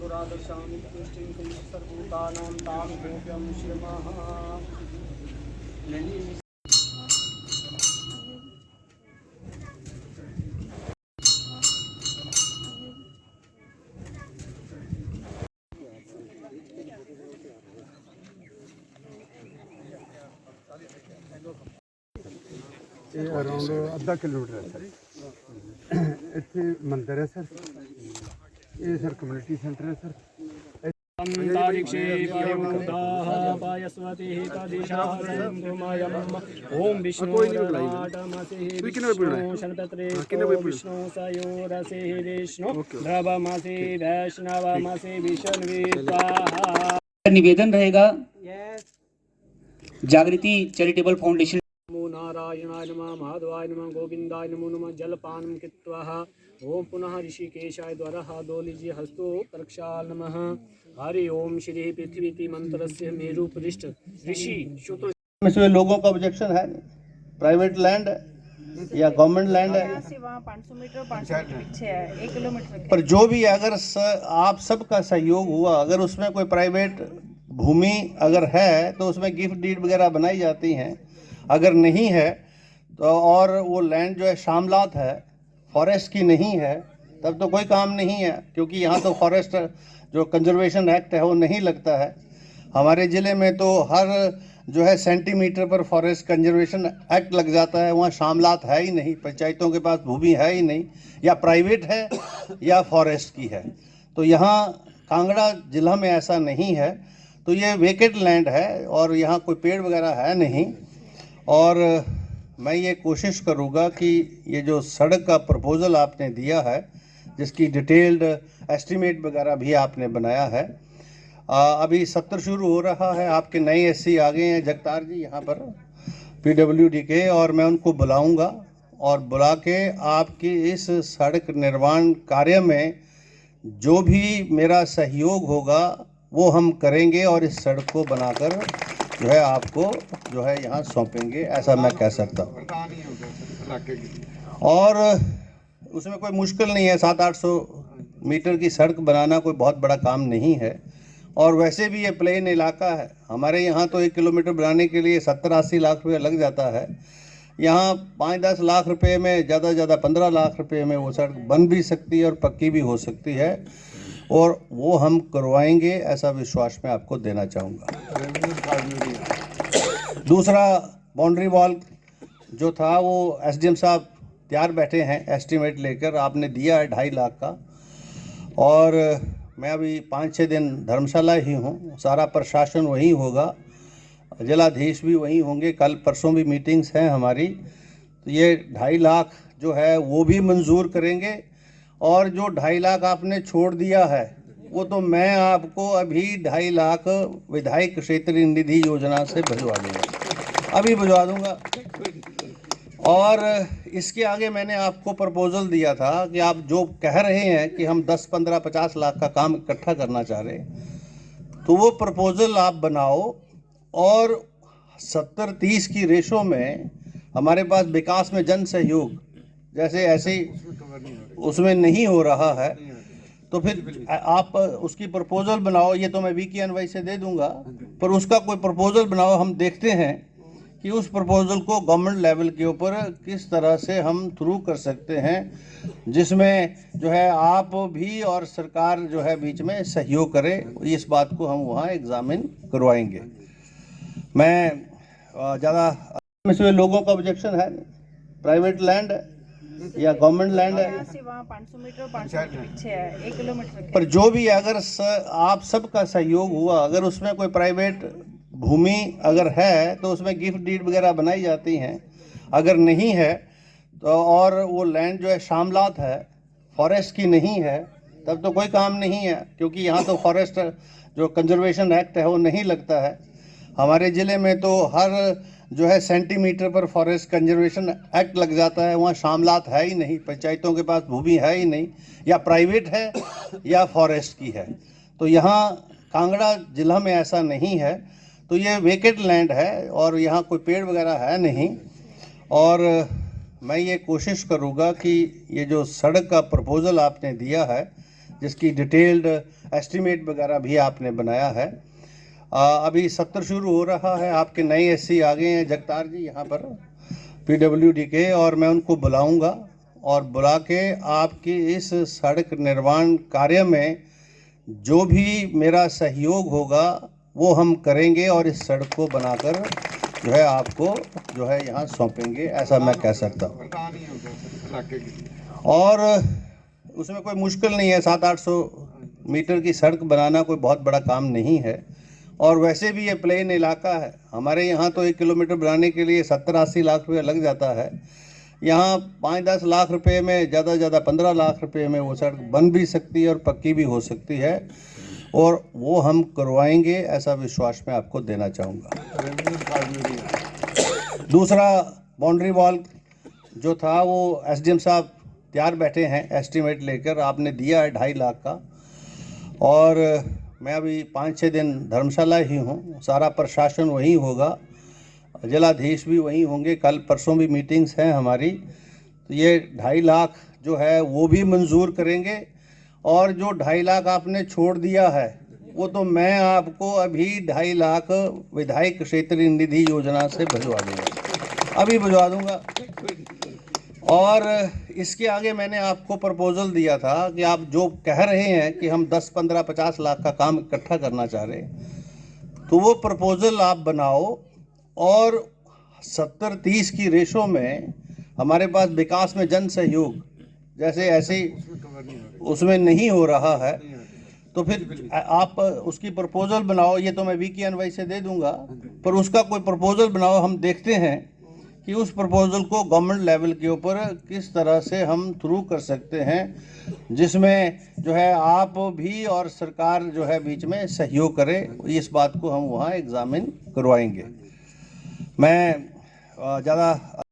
पुरादर्शामि तुष्टिं किं सर्वभूतानां तां गोप्यं श्रीमः। ਇਹ ਅਰਾਊਂਡ ਅੱਧਾ ਕਿਲੋਮੀਟਰ ਹੈ ਸਰ। ਇੱਥੇ ਮੰਦਿਰ ਹੈ ਸਰ। ਇਹ ਸਰ ਕਮਿਊਨਿਟੀ ਸੈਂਟਰ ਹੈ ਸਰ। ओम विष्णु विष्णु सयोरसे विष्णु द्रवमसे वैष्णवमसे विष्णवे स्वाहा। निवेदन रहेगा जागृति चैरिटेबल फाउंडेशन। नमो नारायणाय नमः माधवाय नमः गोविंदाय नमो नमः जलपानं कृत्वा ओम पुनः ऋषिकेशाय द्वारा दो लीजिए हस्तो तरक्षाल नमः। हरि ओम श्री पृथ्वी मंत्रस्य मेरु पृष्ठ ऋषि शुतो। इसमें लोगों का ऑब्जेक्शन है, प्राइवेट लैंड है या गवर्नमेंट लैंड है, वहाँ 500 मीटर 500 मीटर पीछे है, 1 किलोमीटर पर जो भी अगर आप सबका सहयोग हुआ, अगर उसमें कोई प्राइवेट भूमि अगर है तो उसमें गिफ्ट डीड वगैरह बनाई जाती हैं। अगर नहीं है तो और वो लैंड जो है शामलात है, फॉरेस्ट की नहीं है, तब तो कोई काम नहीं है, क्योंकि यहाँ तो फॉरेस्ट जो कंजर्वेशन एक्ट है वो नहीं लगता है। हमारे ज़िले में तो हर जो है सेंटीमीटर पर फॉरेस्ट कंजर्वेशन एक्ट लग जाता है। वहाँ शामलात है ही नहीं, पंचायतों के पास भूमि है ही नहीं, या प्राइवेट है या फॉरेस्ट की है। तो यहाँ कांगड़ा ज़िला में ऐसा नहीं है, तो ये वेकेट लैंड है और यहाँ कोई पेड़ वगैरह है नहीं। और मैं ये कोशिश करूँगा कि ये जो सड़क का प्रपोज़ल आपने दिया है, जिसकी डिटेल्ड एस्टीमेट वगैरह भी आपने बनाया है, अभी सत्र शुरू हो रहा है। आपके नए एससी आ गए हैं जगतार जी यहाँ पर पीडब्ल्यूडी के, और मैं उनको बुलाऊंगा और बुला के आपकी इस सड़क निर्माण कार्य में जो भी मेरा सहयोग होगा वो हम करेंगे और इस सड़क को बनाकर जो है आपको जो है यहाँ सौंपेंगे, ऐसा मैं कह सकता हूँ। और उसमें कोई मुश्किल नहीं है, 700-800 मीटर की सड़क बनाना कोई बहुत बड़ा काम नहीं है। और वैसे भी ये प्लेन इलाका है, हमारे यहाँ तो 1 किलोमीटर बनाने के लिए 70-80 लाख रुपये लग जाता है। यहाँ 5-10 लाख रुपए में, ज़्यादा से ज़्यादा 15 लाख रुपए में वो सड़क बन भी सकती है और पक्की भी हो सकती है, और वो हम करवाएंगे, ऐसा विश्वास मैं आपको देना चाहूँगा। दूसरा, बाउंड्री वॉल जो था वो एसडीएम साहब तैयार बैठे हैं, एस्टीमेट लेकर आपने दिया है 2.5 लाख का। और मैं अभी 5-6 दिन धर्मशाला ही हूँ, सारा प्रशासन वहीं होगा, जिलाधीश भी वहीं होंगे, कल परसों भी मीटिंग्स हैं हमारी। तो ये 2.5 लाख जो है वो भी मंजूर करेंगे, और जो 2.5 लाख आपने छोड़ दिया है वो तो मैं आपको अभी 2.5 लाख विधायक क्षेत्रीय निधि योजना से भिजवा दूँगा, अभी भिजवा दूँगा। और इसके आगे मैंने आपको प्रपोज़ल दिया था कि आप जो कह रहे हैं कि हम 10, 15, 50 लाख का काम इकट्ठा करना चाह रहे हैं, तो वो प्रपोज़ल आप बनाओ, और 70-30 की रेशो में हमारे पास विकास में जन सहयोग जैसे ऐसे उसमें नहीं हो रहा है, तो फिर आप उसकी प्रपोज़ल बनाओ। ये तो मैं वीके अनवाई से दे दूंगा, पर उसका कोई प्रपोज़ल बनाओ। हम देखते हैं कि उस प्रपोज़ल को गवर्नमेंट लेवल के ऊपर किस तरह से हम थ्रू कर सकते हैं, जिसमें जो है आप भी और सरकार जो है बीच में सहयोग करे। इस बात को हम वहाँ एग्जामिन करवाएंगे। मैं ज़्यादा इसमें लोगों का ऑब्जेक्शन है, प्राइवेट लैंड है या गवर्नमेंट लैंड है, वहाँ 500 मीटर 500 मीटर पीछे है, 1 किलोमीटर। पर जो भी अगर आप सबका सहयोग हुआ, अगर उसमें कोई प्राइवेट भूमि अगर है तो उसमें गिफ्ट डीड वगैरह बनाई जाती हैं। अगर नहीं है तो और वो लैंड जो है शामलात है, फॉरेस्ट की नहीं है, तब तो कोई काम नहीं है, क्योंकि यहाँ तो फॉरेस्ट जो कंजर्वेशन एक्ट है वो नहीं लगता है। हमारे ज़िले में तो हर जो है सेंटीमीटर पर फॉरेस्ट कंजर्वेशन एक्ट लग जाता है। वहाँ शामलात है ही नहीं, पंचायतों के पास भूमि है ही नहीं, या प्राइवेट है या फॉरेस्ट की है। तो यहाँ कांगड़ा ज़िला में ऐसा नहीं है, तो ये वेकेट लैंड है और यहाँ कोई पेड़ वगैरह है नहीं। और मैं ये कोशिश करूँगा कि ये जो सड़क का प्रपोज़ल आपने दिया है, जिसकी डिटेल्ड एस्टीमेट वगैरह भी आपने बनाया है। अभी सत्र शुरू हो रहा है, आपके नए एससी आ गए हैं जगतार जी यहाँ पर पीडब्ल्यूडी के, और मैं उनको बुलाऊंगा और बुला के आपकी इस सड़क निर्माण कार्य में जो भी मेरा सहयोग होगा वो हम करेंगे और इस सड़क को बनाकर जो है आपको जो है यहाँ सौंपेंगे, ऐसा मैं कह सकता हूँ। और उसमें कोई मुश्किल नहीं है, 700-800 मीटर की सड़क बनाना कोई बहुत बड़ा काम नहीं है। और वैसे भी ये प्लेन इलाका है, हमारे यहाँ तो 1 किलोमीटर बनाने के लिए 70-80 लाख रुपये लग जाता है। यहाँ 5-10 लाख रुपए में, ज़्यादा से ज़्यादा 15 लाख रुपए में वो सड़क बन भी सकती है और पक्की भी हो सकती है, और वो हम करवाएंगे, ऐसा विश्वास मैं आपको देना चाहूँगा। दूसरा, बाउंड्री वॉल जो था वो एसडीएम साहब तैयार बैठे हैं एस्टीमेट लेकर, आपने दिया है 2.5 लाख का, और मैं अभी 5-6 दिन धर्मशाला ही हूँ, सारा प्रशासन वहीं होगा, जिलाधीश भी वहीं होंगे, कल परसों भी मीटिंग्स हैं हमारी, तो ये 2.5 लाख जो है वो भी मंजूर करेंगे। और जो 2.5 लाख आपने छोड़ दिया है वो तो मैं आपको अभी 2.5 लाख विधायक क्षेत्रीय निधि योजना से भिजवा दूँगा, अभी भिजवा दूँगा। और इसके आगे मैंने आपको प्रपोजल दिया था कि आप जो कह रहे हैं कि हम 10, 15, 50 लाख का काम इकट्ठा करना चाह रहे, तो वो प्रपोजल आप बनाओ, और 70-30 की रेशो में हमारे पास विकास में जन सहयोग जैसे ऐसे उसमें नहीं हो रहा है, तो फिर आप उसकी प्रपोजल बनाओ। ये तो मैं VKNY से दे दूंगा, पर उसका कोई प्रपोजल बनाओ, हम देखते हैं कि उस प्रपोजल को गवर्नमेंट लेवल के ऊपर किस तरह से हम थ्रू कर सकते हैं, जिसमें जो है आप भी और सरकार जो है बीच में सहयोग करे। इस बात को हम वहाँ एग्जामिन करवाएंगे। मैं ज़्यादा